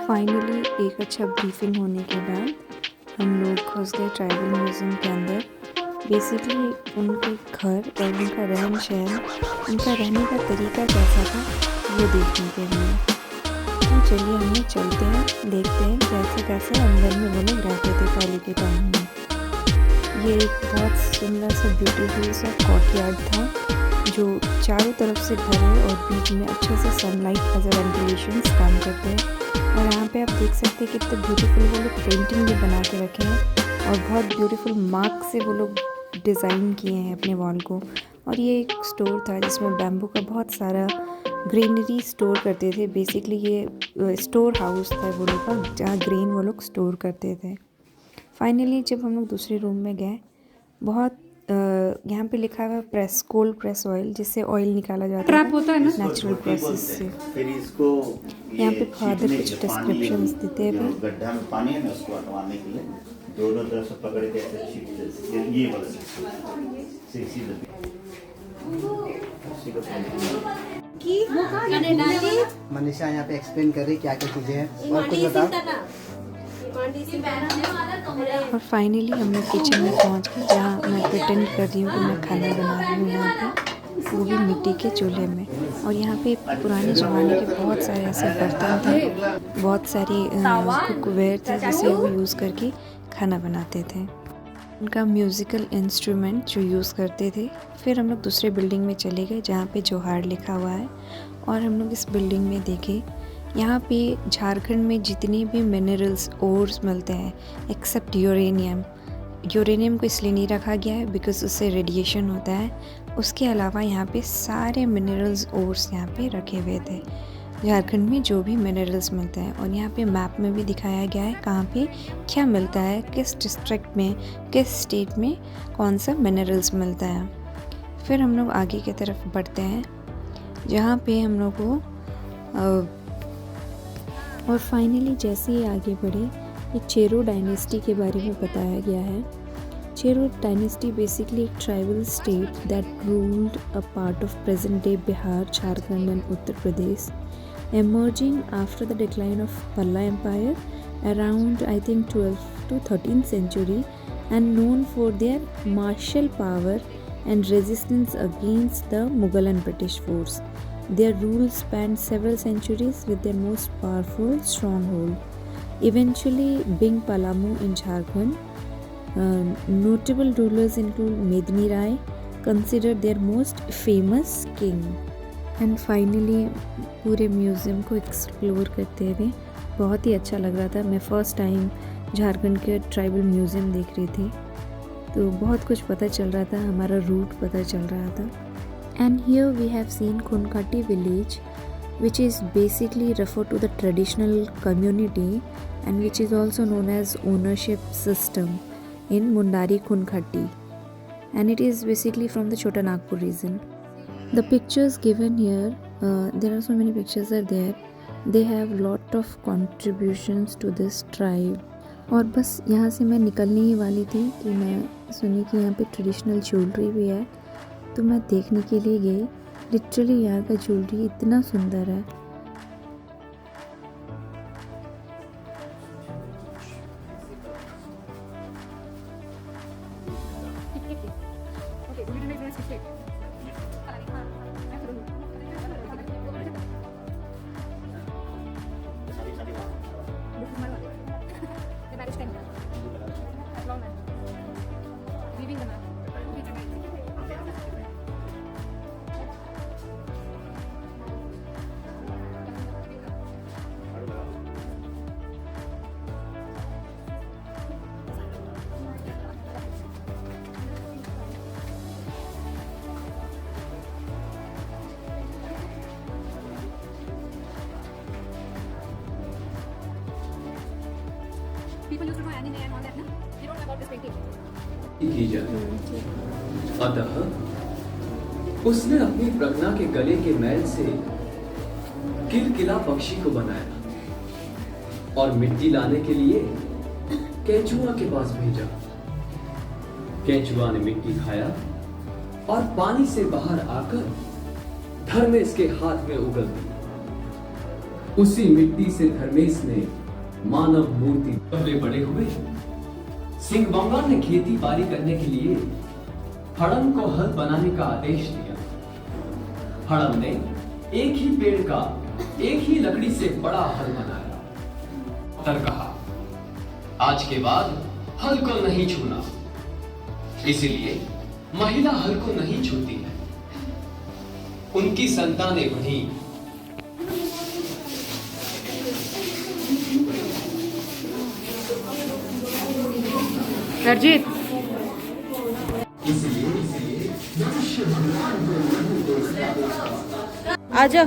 Finally एक अच्छा briefing होने के बाद हम लोग घुस गए ट्राइबल म्यूज़ियम के अंदर। बेसिकली उनके घर और उनका रहन सहन, उनका रहने का तरीका कैसा था वो देखने के लिए। तो चलिए हम लोग चलते हैं, देखते हैं कैसे कैसे अंदर में वो लोग रहते थे पहले के टाइम में। ये एक बहुत सुंदर सा ब्यूटीफुल सा कोर्टयार्ड था जो चारों तरफ से घर है और बीच में अच्छे से सनलाइट एज अ वेंटिलेशन काम करते हैं। और यहाँ पे आप देख सकते हैं कितने ब्यूटीफुल वो लोग पेंटिंग भी बना के रखे हैं और बहुत ब्यूटीफुल मार्क से वो लोग डिज़ाइन किए हैं अपने वॉल को। और ये एक स्टोर था जिसमें बैम्बू का बहुत सारा ग्रीनरी स्टोर करते थे। बेसिकली ये स्टोर हाउस था वो लोग का, जहाँ ग्रेन वो लोग स्टोर करते थे। फाइनली जब हम लोग दूसरे रूम में गए, बहुत यहाँ पे लिखा हुआ प्रेस, कोल्ड प्रेस ऑयल, जिससे ऑयल निकाला जाता है नेचुरल प्रोसेस से। फिर इसको यहाँ पे फादर कुछ डिस्क्रिप्शंस देते हैं। गड्ढा में पानी है ना, उसको हटवाने के लिए दोनों तरफ से पकड़ के ऐसे छिपते, ये वाला मनीषा यहाँ पे एक्सप्लेन कर रही क्या क्या चीजें हैं और कुछ बताओ। और फाइनली हम लोग किचन में पहुँच गए, जहाँ मैं प्रिटेंड कर रही हूँ कि मैं खाना बना रही हूँ यहाँ पे, वो भी मिट्टी के चूल्हे में। और यहाँ पे पुराने ज़माने के बहुत सारे ऐसे बर्तन थे, बहुत सारे कुकवेयर थे जिसे वो यूज़ करके खाना बनाते थे। उनका म्यूज़िकल इंस्ट्रूमेंट जो यूज़ करते थे। फिर हम लोग दूसरे बिल्डिंग में चले गए जहाँ पे जोहार लिखा हुआ है। और हम लोग इस बिल्डिंग में देखे, यहाँ पे झारखंड में जितने भी मिनरल्स ओर्स मिलते हैं एक्सेप्ट यूरेनियम। यूरेनियम को इसलिए नहीं रखा गया है बिकॉज उससे रेडिएशन होता है। उसके अलावा यहाँ पे सारे मिनरल्स ओर्स यहाँ पे रखे हुए थे, झारखंड में जो भी मिनरल्स मिलते हैं। और यहाँ पे मैप में भी दिखाया गया है कहाँ पे क्या मिलता है, किस डिस्ट्रिक्ट में, किस स्टेट में कौन सा मिनरल्स मिलता है। फिर हम लोग आगे की तरफ बढ़ते हैं जहाँ पे हम लोग को और फाइनली जैसे ही आगे बढ़े, एक चेरो डायनेस्टी के बारे में बताया गया है। चेरो डायनेस्टी बेसिकली एक tribal state that ruled a part of present day Bihar, Jharkhand and Uttar Pradesh, emerging after the decline of Palla Empire around I think 12th to 13th century, and known for their martial power and resistance against the Mughal and British force. Their rule spanned several centuries with their most powerful stronghold eventually being Palamu in Jharkhand. Notable rulers include Medni Rai, considered their most famous king. And finally पूरे museum को explore करते हुए बहुत ही अच्छा लग रहा था। मैं फ़र्स्ट टाइम झारखंड के ट्राइबल म्यूज़ियम देख रही थी, तो बहुत कुछ पता चल रहा था, हमारा रूट पता चल रहा था। And here we have seen Khuntkatti village which is basically refer to the traditional community and which is also known as ownership system in Mundari Khuntkatti, and it is basically from the Chota Nagpur region. The pictures given here, there are so many pictures are there. They have lot of contributions to this tribe. और बस यहाँ से मैं निकलने ही वाली थी कि मैं सुनी कि यहाँ पे ट्रेडिशनल ज्वेलरी भी है, तो मैं देखने के लिए गई. लिटरली यहाँ का ज्वेलरी इतना सुंदर है. की जाए। अतः उसने अपनी प्रज्ञा के गले के मैल से किलकिला पक्षी को बनाया और मिट्टी लाने के लिए केंचुआ के पास भेजा। केंचुआ ने मिट्टी खाया और पानी से बाहर आकर धर में इसके हाथ में उगल दी। उसी मिट्टी से धर्मेश ने मानव मूर्ति पहले बड़े हुए। सिंह बांगा ने खेती बाड़ी करने के लिए हड़म को हल बनाने का आदेश दिया। हड़म ने एक ही पेड़ का एक ही लकड़ी से बड़ा हल बनाया। तर कहा, आज के बाद हल को नहीं छूना। इसीलिए महिला हल को नहीं छूती है। उनकी संतानें बढ़ी। सरजीत इसलिए आजा।